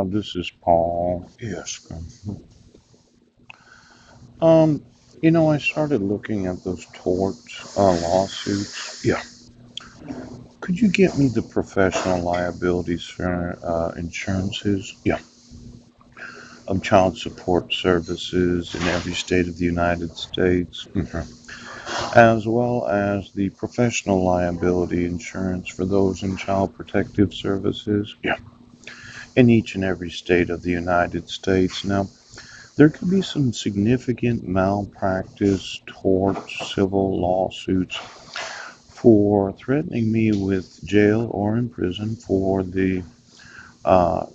This is Paul. Yes. Um, I started looking at those tort lawsuits. Yeah. Could you get me the professional liabilities for insurances? Yeah. Of child support services in every state of the United States, as well as the professional liability insurance for those in child protective services. Yeah. In each and every state of the United States. Now, there could be some significant malpractice, tort, civil lawsuits for threatening me with jail or in prison for the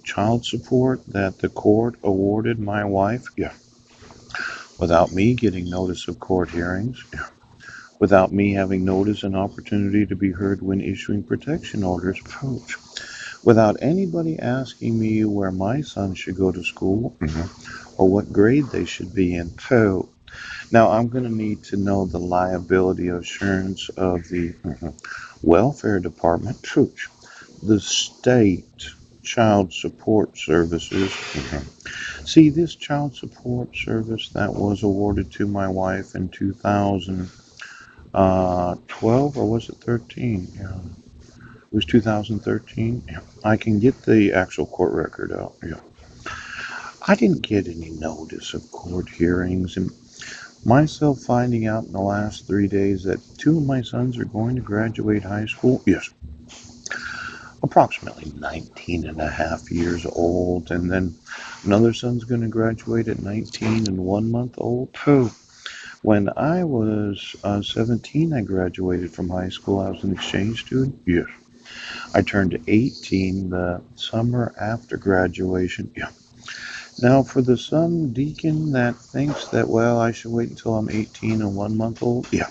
child support that the court awarded my wife. Yeah. Without me getting notice of court hearings. Yeah. Without me having notice and opportunity to be heard when issuing protection orders. Ouch. Without anybody asking me where my son should go to school or what grade they should be in. So, now I'm going to need to know the liability assurance of the welfare department, the state child support services. See, this child support service that was awarded to my wife in 2012, or was it 13? Yeah, it was 2013. Yeah. I can get the actual court record out. Yeah. I didn't get any notice of court hearings, and myself finding out in the last 3 days that two of my sons are going to graduate high school. Yes, approximately 19 and a half years old. And then another son's going to graduate at 19 and 1 month old. Too. When I was 17, I graduated from high school. I was an exchange student. Yes. I turned 18 the summer after graduation. Yeah. Now, for the son deacon that thinks that, well, I should wait until I'm 18 and 1 month old. Yeah.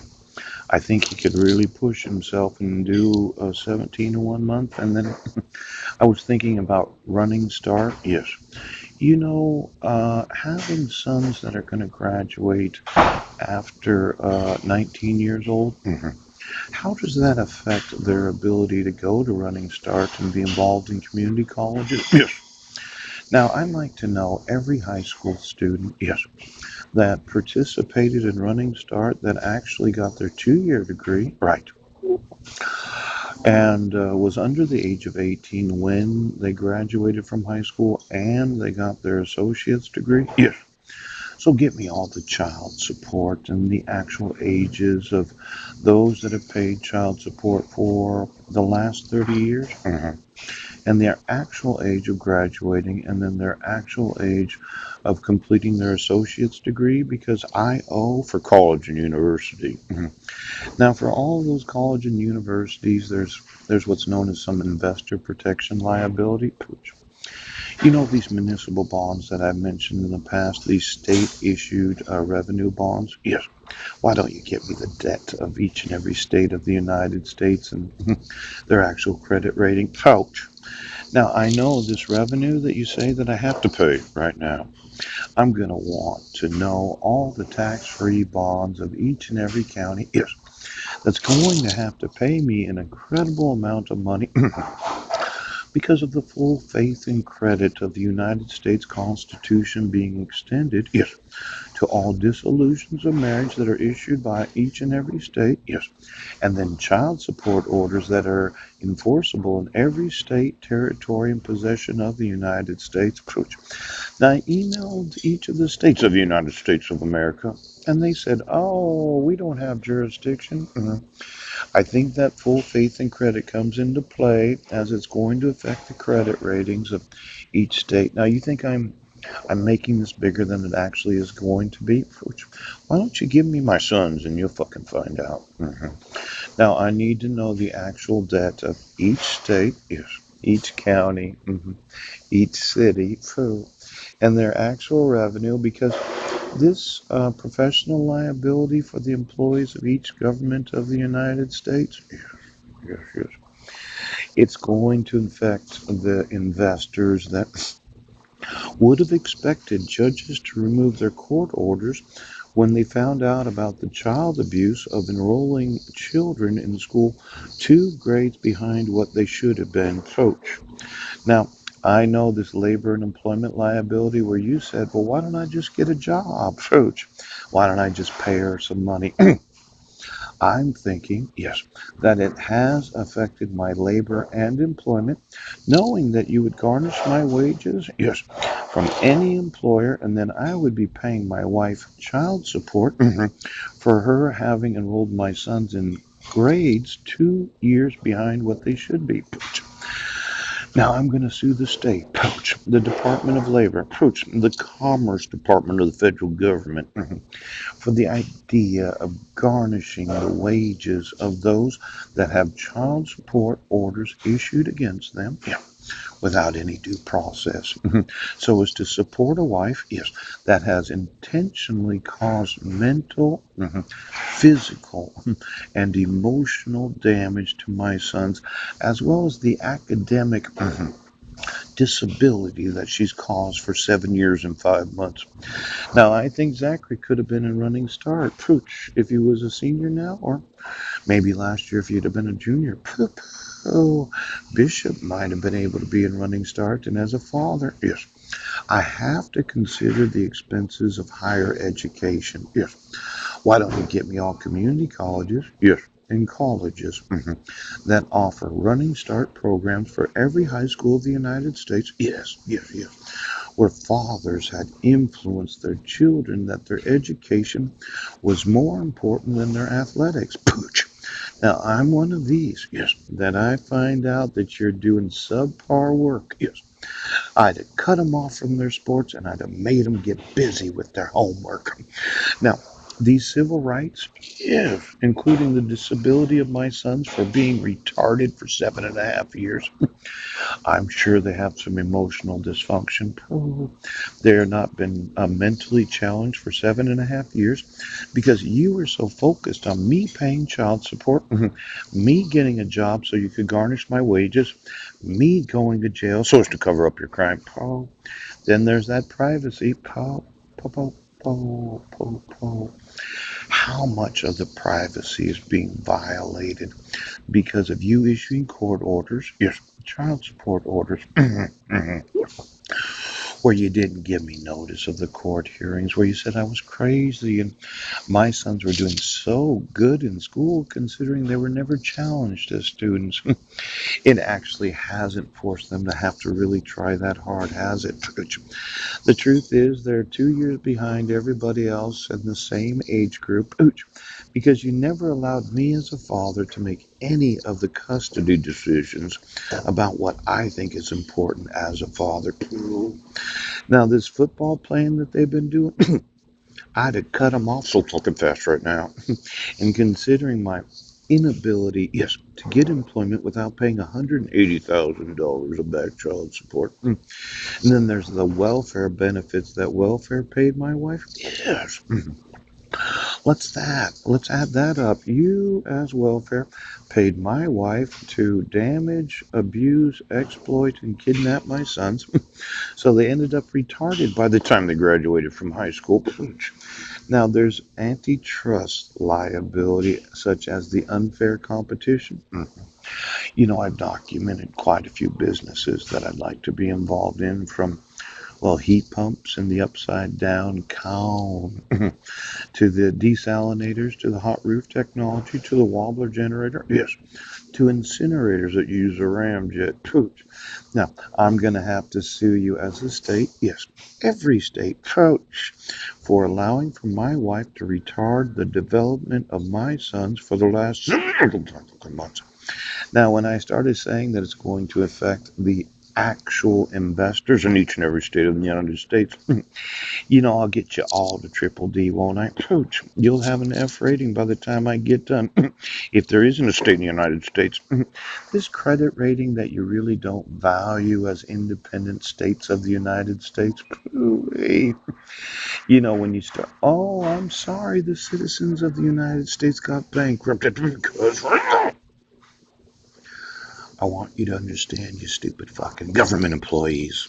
I think he could really push himself and do a 17 and 1 month. And then I was thinking about running start. Yes. Having sons that are going to graduate after 19 years old, how does that affect their ability to go to Running Start and be involved in community colleges? Yes. Now, I'd like to know every high school student, yes, that participated in Running Start that actually got their 2 year degree, right, and was under the age of 18 when they graduated from high school and they got their associate's degree? Yes. So get me all the child support and the actual ages of those that have paid child support for the last 30 years, and their actual age of graduating, and then their actual age of completing their associate's degree, because I owe for college and university. Now, for all of those college and universities, there's what's known as some investor protection liability. These municipal bonds that I've mentioned in the past, these state issued revenue bonds? Yes. Why don't you get me the debt of each and every state of the United States and their actual credit rating? Ouch. Now, I know this revenue that you say that I have to pay right now. I'm going to want to know all the tax-free bonds of each and every county. Yes. That's going to have to pay me an incredible amount of money because of the full faith and credit of the United States Constitution being extended, yes, to all dissolutions of marriage that are issued by each and every state, yes, and then child support orders that are enforceable in every state, territory, and possession of the United States. Now, I emailed each of the states of the United States of America, and they said, oh, we don't have jurisdiction. I think that full faith and credit comes into play as it's going to affect the credit ratings of each state. Now, you think I'm making this bigger than it actually is going to be? Why don't you give me my sons and you'll fucking find out. Now, I need to know the actual debt of each state, yes, each county, each city, and their actual revenue, because this professional liability for the employees of each government of the United States, yes, it's going to affect the investors that would have expected judges to remove their court orders when they found out about the child abuse of enrolling children in school 2 grades behind what they should have been. Coach. Now, I know this labor and employment liability where you said, well, why don't I just get a job? Coach, why don't I just pay her some money? I'm thinking, yes, that it has affected my labor and employment, knowing that you would garnish my wages, yes, from any employer, and then I would be paying my wife child support for her having enrolled my sons in grades 2 years behind what they should be. Now I'm going to sue the state, the Department of Labor, the Commerce Department of the federal government for the idea of garnishing the wages of those that have child support orders issued against them, yeah, without any due process, so as to support a wife, yes, that has intentionally caused mental, physical, and emotional damage to my sons, as well as the academic disability that she's caused for 7 years and 5 months. Now, I think Zachary could have been a running start, pooch, if he was a senior now, or maybe last year if he'd have been a junior. Oh, Bishop might have been able to be in running start, and as a father, yes, I have to consider the expenses of higher education. Yes, why don't we get me all community colleges? Yes, and colleges that offer running start programs for every high school of the United States. Yes, yes, yes, where fathers had influenced their children that their education was more important than their athletics. Pooch. Now, I'm one of these, yes, that I find out that you're doing subpar work, yes. I'd have cut them off from their sports and I'd have made them get busy with their homework. Now, these civil rights, yes, including the disability of my sons for being retarded for 7.5 years, I'm sure they have some emotional dysfunction. Oh, they're not been mentally challenged for 7.5 years because you were so focused on me paying child support, me getting a job so you could garnish my wages, me going to jail so as to cover up your crime. Oh, then there's that privacy. Oh, oh, oh, oh, oh. How much of the privacy is being violated because of you issuing court orders? Yes, child support orders. Where you didn't give me notice of the court hearings, where you said I was crazy and my sons were doing so good in school considering they were never challenged as students. It actually hasn't forced them to have to really try that hard, has it? The truth is, they're 2 years behind everybody else in the same age group because you never allowed me as a father to make any of the custody decisions about what I think is important as a father. Now, this football playing that they've been doing, I'd have cut them off so fucking fast right now. And considering my inability, yes, to get employment without paying $180,000 of back child support. And then there's the welfare benefits that welfare paid my wife. Yes. Let's add that up. You, as welfare, paid my wife to damage, abuse, exploit, and kidnap my sons. So they ended up retarded by the time they graduated from high school. Now, there's antitrust liability, such as the unfair competition. I've documented quite a few businesses that I'd like to be involved in, from, well, heat pumps and the upside down cone to the desalinators, to the hot roof technology, to the wobbler generator, yes, to incinerators that use a ramjet. Coach. Now, I'm going to have to sue you as a state, yes, every state, coach, for allowing for my wife to retard the development of my sons for the last several months. Now, when I started saying that it's going to affect the actual investors in each and every state of the United States, I'll get you all to triple D, won't I? Coach, you'll have an F rating by the time I get done. If there isn't a state in the United States, this credit rating that you really don't value as independent states of the United States, hey, when you start, oh, I'm sorry, the citizens of the United States got bankrupted because I want you to understand, you stupid fucking government employees.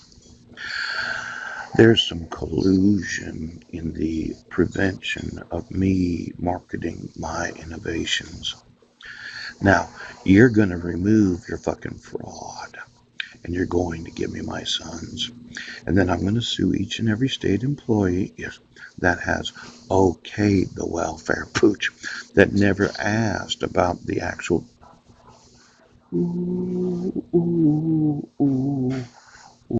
There's some collusion in the prevention of me marketing my innovations. Now, you're going to remove your fucking fraud. and you're going to give me my sons. And then I'm going to sue each and every state employee, yes, that has okayed the welfare pooch, that never asked about the actual ooh, ooh,